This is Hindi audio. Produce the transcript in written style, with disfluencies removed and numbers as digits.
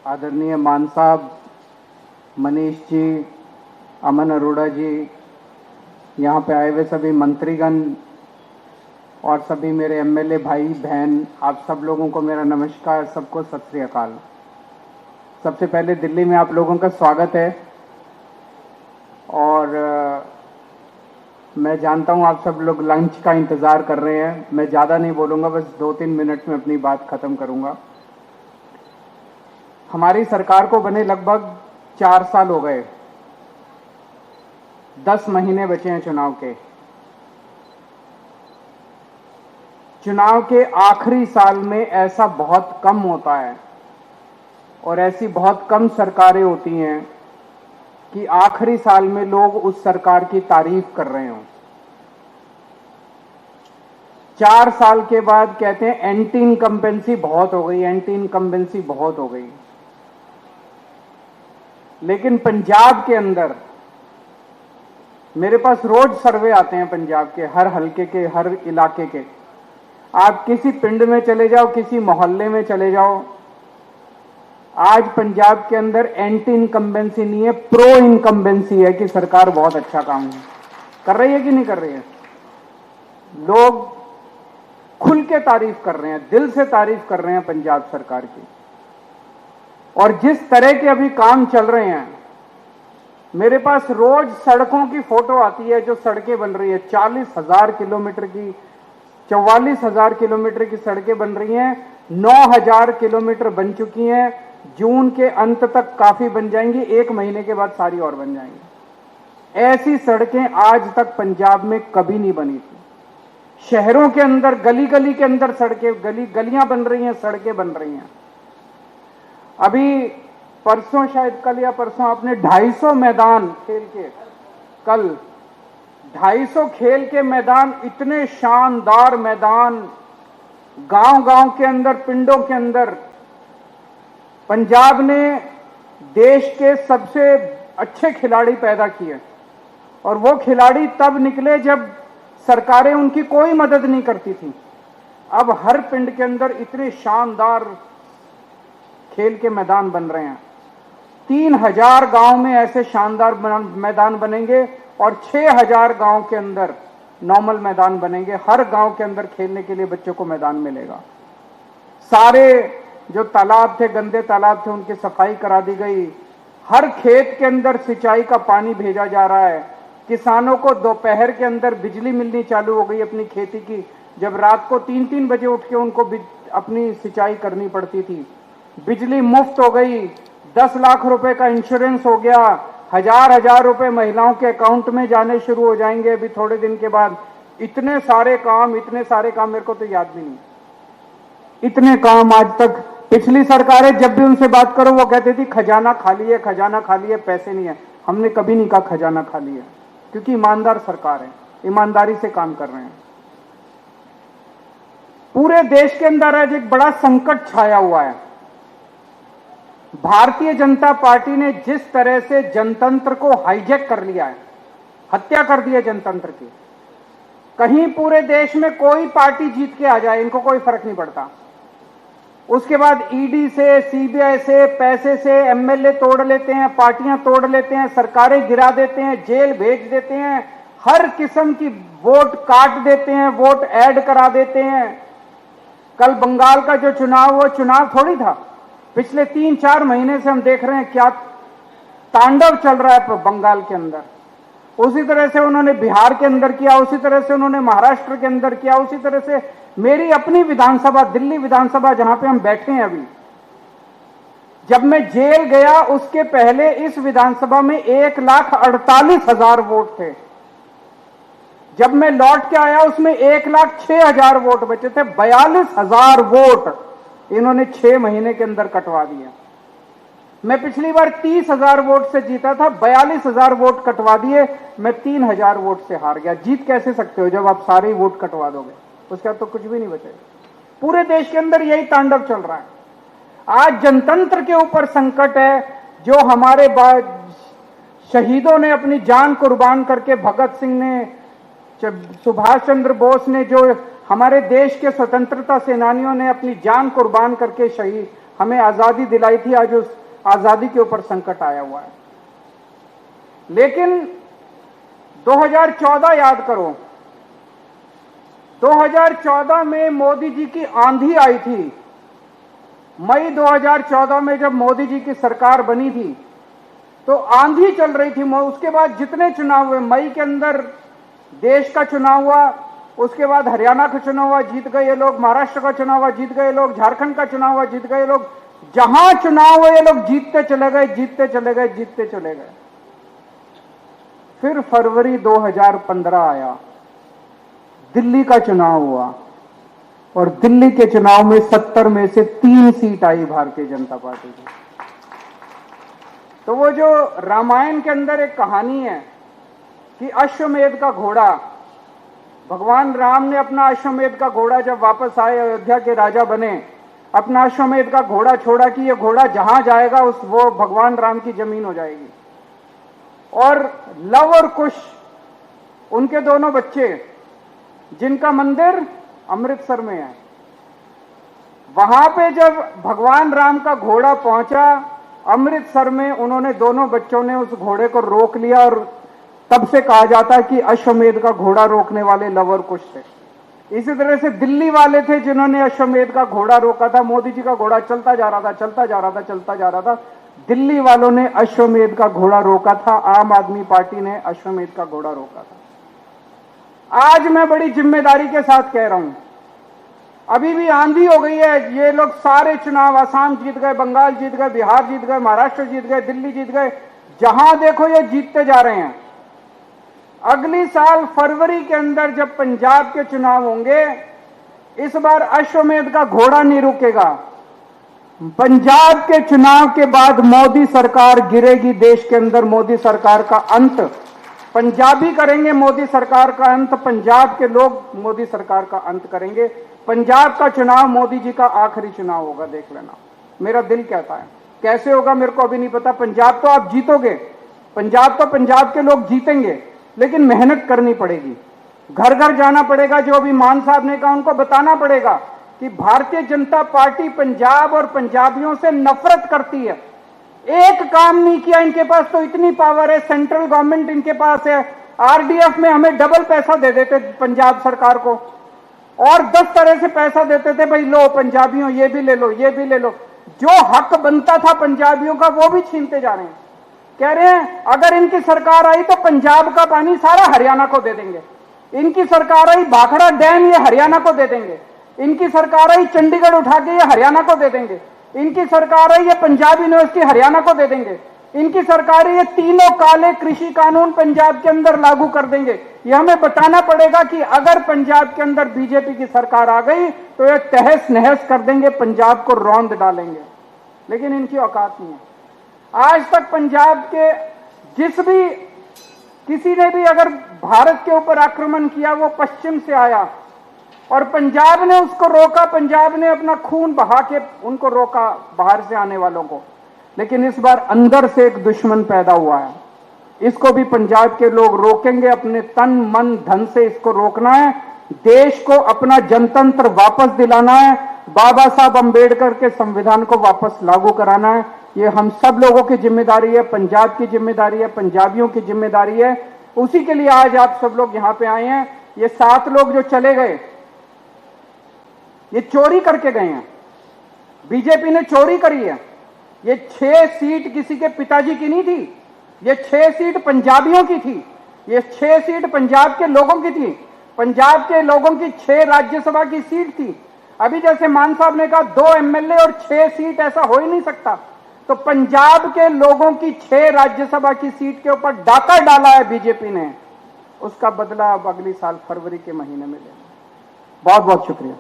आदरणीय मान साहब, मनीष जी, अमन अरोड़ा जी, यहाँ पे आए हुए सभी मंत्रीगण और सभी मेरे एमएलए भाई बहन, आप सब लोगों को मेरा नमस्कार, सबको सत श्री अकाल। सबसे पहले दिल्ली में आप लोगों का स्वागत है और मैं जानता हूँ आप सब लोग लंच का इंतज़ार कर रहे हैं। मैं ज़्यादा नहीं बोलूँगा, बस 2-3 मिनट में अपनी बात ख़त्म करूँगा। हमारी सरकार को बने लगभग 4 साल हो गए, 10 महीने बचे हैं चुनाव के। चुनाव के आखिरी साल में ऐसा बहुत कम होता है और ऐसी बहुत कम सरकारें होती हैं कि आखिरी साल में लोग उस सरकार की तारीफ कर रहे हों। 4 साल के बाद कहते हैं एंटी इनकम्बेंसी बहुत हो गई, एंटी इनकम्बेंसी बहुत हो गई। लेकिन पंजाब के अंदर मेरे पास रोज सर्वे आते हैं, पंजाब के हर हलके के, हर इलाके के। आप किसी पिंड में चले जाओ, किसी मोहल्ले में चले जाओ, आज पंजाब के अंदर एंटी इनकम्बेंसी नहीं है, प्रो इनकम्बेंसी है कि सरकार बहुत अच्छा काम कर रही है कि नहीं कर रही है। लोग खुल के तारीफ कर रहे हैं, दिल से तारीफ कर रहे हैं पंजाब सरकार की। और जिस तरह के अभी काम चल रहे हैं, मेरे पास रोज सड़कों की फोटो आती है, जो सड़कें बन रही है, 40,000 किलोमीटर की, 44,000 किलोमीटर की सड़कें बन रही हैं, 9,000 किलोमीटर बन चुकी हैं, जून के अंत तक काफी बन जाएंगी, 1 महीने के बाद सारी और बन जाएंगी। ऐसी सड़कें आज तक पंजाब में कभी नहीं बनी थी। शहरों के अंदर, गली गली के अंदर सड़कें, गलियां बन रही हैं, सड़कें बन रही हैं। अभी परसों, शायद कल या परसों, आपने 250 मैदान खेल के, कल 250 खेल के मैदान, इतने शानदार मैदान गांव गांव के अंदर, पिंडों के अंदर। पंजाब ने देश के सबसे अच्छे खिलाड़ी पैदा किए और वो खिलाड़ी तब निकले जब सरकारें उनकी कोई मदद नहीं करती थी। अब हर पिंड के अंदर इतने शानदार खेल के मैदान बन रहे हैं। 3,000 गांव में ऐसे शानदार मैदान बनेंगे और 6,000 गांव के अंदर नॉर्मल मैदान बनेंगे। हर गांव के अंदर खेलने के लिए बच्चों को मैदान मिलेगा। सारे जो तालाब थे, गंदे तालाब थे, उनकी सफाई करा दी गई। हर खेत के अंदर सिंचाई का पानी भेजा जा रहा है। किसानों को दोपहर के अंदर बिजली मिलनी चालू हो गई अपनी खेती की, जब रात को 3-3 बजे उठ के उनको अपनी सिंचाई करनी पड़ती थी। बिजली मुफ्त हो गई, 10 लाख रुपए का इंश्योरेंस हो गया, 1,000 रुपए महिलाओं के अकाउंट में जाने शुरू हो जाएंगे अभी थोड़े दिन के बाद। इतने सारे काम मेरे को तो याद भी नहीं, इतने काम आज तक। पिछली सरकारें जब भी उनसे बात करो वो कहती थी खजाना खाली है, खजाना खाली है, पैसे नहीं है। हमने कभी नहीं कहा खजाना खाली है, क्योंकि ईमानदार सरकार है, ईमानदारी से काम कर रहे हैं। पूरे देश के अंदर आज एक बड़ा संकट छाया हुआ है। भारतीय जनता पार्टी ने जिस तरह से जनतंत्र को हाईजैक कर लिया है, हत्या कर दी है जनतंत्र की। कहीं पूरे देश में कोई पार्टी जीत के आ जाए, इनको कोई फर्क नहीं पड़ता। उसके बाद ईडी से, सीबीआई से, पैसे से एमएलए तोड़ लेते हैं, पार्टियां तोड़ लेते हैं, सरकारें गिरा देते हैं, जेल भेज देते हैं, हर किस्म की वोट काट देते हैं, वोट ऐड करा देते हैं। कल बंगाल का जो चुनाव, वो चुनाव थोड़ी था। पिछले 3-4 महीने से हम देख रहे हैं क्या तांडव चल रहा है बंगाल के अंदर। उसी तरह से उन्होंने बिहार के अंदर किया, उसी तरह से उन्होंने महाराष्ट्र के अंदर किया, उसी तरह से मेरी अपनी विधानसभा, दिल्ली विधानसभा जहां पे हम बैठे हैं अभी, जब मैं जेल गया उसके पहले इस विधानसभा में 1,48,000 वोट थे। जब मैं लौट के आया उसमें 1,06,000 वोट बचे थे। 42,000 वोट इन्होंने 6 महीने के अंदर कटवा दिया। मैं पिछली बार 30,000 वोट से जीता था, 42,000 वोट कटवा दिए, मैं 3,000 वोट से हार गया। जीत कैसे सकते हो जब आप सारे वोट कटवा दोगे, उसके बाद तो कुछ भी नहीं बचेगा। पूरे देश के अंदर यही तांडव चल रहा है। आज जनतंत्र के ऊपर संकट है। जो हमारे शहीदों ने अपनी जान कुर्बान करके, भगत सिंह ने, सुभाष चंद्र बोस ने, जो हमारे देश के स्वतंत्रता सेनानियों ने अपनी जान कुर्बान करके शहीद हमें आजादी दिलाई थी, आज उस आजादी के ऊपर संकट आया हुआ है। लेकिन 2014 याद करो, 2014 में मोदी जी की आंधी आई थी। मई 2014 में जब मोदी जी की सरकार बनी थी तो आंधी चल रही थी। उसके बाद जितने चुनाव हुए, मई के अंदर देश का चुनाव हुआ, उसके बाद हरियाणा का चुनाव हुआ, जीत गए ये लोग, महाराष्ट्र का चुनाव हुआ, जीत गए लोग, झारखंड का चुनाव हुआ, जीत गए लोग। जहां चुनाव हुए ये लोग जीतते चले गए, जीतते चले गए, जीतते चले गए। फिर फरवरी 2015 आया, दिल्ली का चुनाव हुआ और दिल्ली के चुनाव में 70 में से 3 सीट आई भारतीय जनता पार्टी की। तो वो जो रामायण के अंदर एक कहानी है कि अश्वमेध का घोड़ा, भगवान राम ने अपना अश्वमेध का घोड़ा जब वापस आए, अयोध्या के राजा बने, अपना अश्वमेध का घोड़ा छोड़ा कि ये घोड़ा जहां जाएगा वो भगवान राम की जमीन हो जाएगी। और लव और कुश, उनके दोनों बच्चे, जिनका मंदिर अमृतसर में है, वहां पे जब भगवान राम का घोड़ा पहुंचा अमृतसर में, उन्होंने दोनों बच्चों ने उस घोड़े को रोक लिया और तब से कहा जाता है कि अश्वमेध का घोड़ा रोकने वाले लव और कुश थे। इसी तरह से दिल्ली वाले थे जिन्होंने अश्वमेध का घोड़ा रोका था। मोदी जी का घोड़ा चलता जा रहा था, चलता जा रहा था, चलता जा रहा था। दिल्ली वालों ने अश्वमेध का घोड़ा रोका था, आम आदमी पार्टी ने अश्वमेध का घोड़ा रोका था। आज मैं बड़ी जिम्मेदारी के साथ कह रहा हूं, अभी भी आंधी हो गई है। ये लोग सारे चुनाव, असम जीत गए, बंगाल जीत गए, बिहार जीत गए, महाराष्ट्र जीत गए, दिल्ली जीत गए, जहां देखो ये जीतते जा रहे हैं। अगली साल फरवरी के अंदर जब पंजाब के चुनाव होंगे, इस बार अश्वमेध का घोड़ा नहीं रुकेगा। पंजाब के चुनाव के बाद मोदी सरकार गिरेगी, देश के अंदर मोदी सरकार का अंत पंजाबी करेंगे, मोदी सरकार का अंत पंजाब के लोग मोदी सरकार का अंत करेंगे। पंजाब का चुनाव मोदी जी का आखिरी चुनाव होगा, देख लेना। मेरा दिल कहता है, कैसे होगा मेरे को अभी नहीं पता। पंजाब तो आप जीतोगे, पंजाब तो पंजाब के लोग जीतेंगे, लेकिन मेहनत करनी पड़ेगी, घर घर जाना पड़ेगा। जो अभी मान साहब ने कहा, उनको बताना पड़ेगा कि भारतीय जनता पार्टी पंजाब और पंजाबियों से नफरत करती है। एक काम नहीं किया इनके पास, तो इतनी पावर है, सेंट्रल गवर्नमेंट इनके पास है। आरडीएफ में हमें डबल पैसा दे देते पंजाब सरकार को, और 10 तरह से पैसा देते थे, भाई लो पंजाबियों ये भी ले लो, ये भी ले लो। जो हक बनता था पंजाबियों का वो भी छीनते जा रहे हैं। कह रहे हैं अगर इनकी सरकार आई तो पंजाब का पानी सारा हरियाणा को दे देंगे, इनकी सरकार आई भाखड़ा डैम ये हरियाणा को दे देंगे, इनकी सरकार आई चंडीगढ़ उठा के ये हरियाणा को दे देंगे, इनकी सरकार आई ये पंजाब यूनिवर्सिटी हरियाणा को दे देंगे, इनकी सरकार ये तीनों काले कृषि कानून पंजाब के अंदर लागू कर देंगे। ये हमें बताना पड़ेगा कि अगर पंजाब के अंदर बीजेपी की सरकार आ गई तो ये तहस नहस कर देंगे, पंजाब को रौंद डालेंगे। लेकिन इनकी औकात नहीं है। आज तक पंजाब के किसी ने भी अगर भारत के ऊपर आक्रमण किया, वो पश्चिम से आया और पंजाब ने उसको रोका, पंजाब ने अपना खून बहा के उनको रोका, बाहर से आने वालों को। लेकिन इस बार अंदर से एक दुश्मन पैदा हुआ है, इसको भी पंजाब के लोग रोकेंगे, अपने तन मन धन से इसको रोकना है। देश को अपना जनतंत्र वापस दिलाना है, बाबा साहब अंबेडकर के संविधान को वापस लागू कराना है। ये हम सब लोगों की जिम्मेदारी है, पंजाब की जिम्मेदारी है, पंजाबियों की जिम्मेदारी है। उसी के लिए आज आप सब लोग यहां पे आए हैं। ये 7 लोग जो चले गए, ये चोरी करके गए हैं, बीजेपी ने चोरी करी है। ये 6 सीट किसी के पिताजी की नहीं थी, ये 6 सीट पंजाबियों की थी, ये 6 सीट पंजाब के लोगों की थी। पंजाब के लोगों की 6 राज्यसभा की सीट थी। अभी जैसे मान साहब ने कहा 2 एमएलए और 6 सीट, ऐसा हो ही नहीं सकता। तो पंजाब के लोगों की 6 राज्यसभा की सीट के ऊपर डाका डाला है बीजेपी ने, उसका बदला अब अगली साल फरवरी के महीने में लेना। बहुत बहुत शुक्रिया।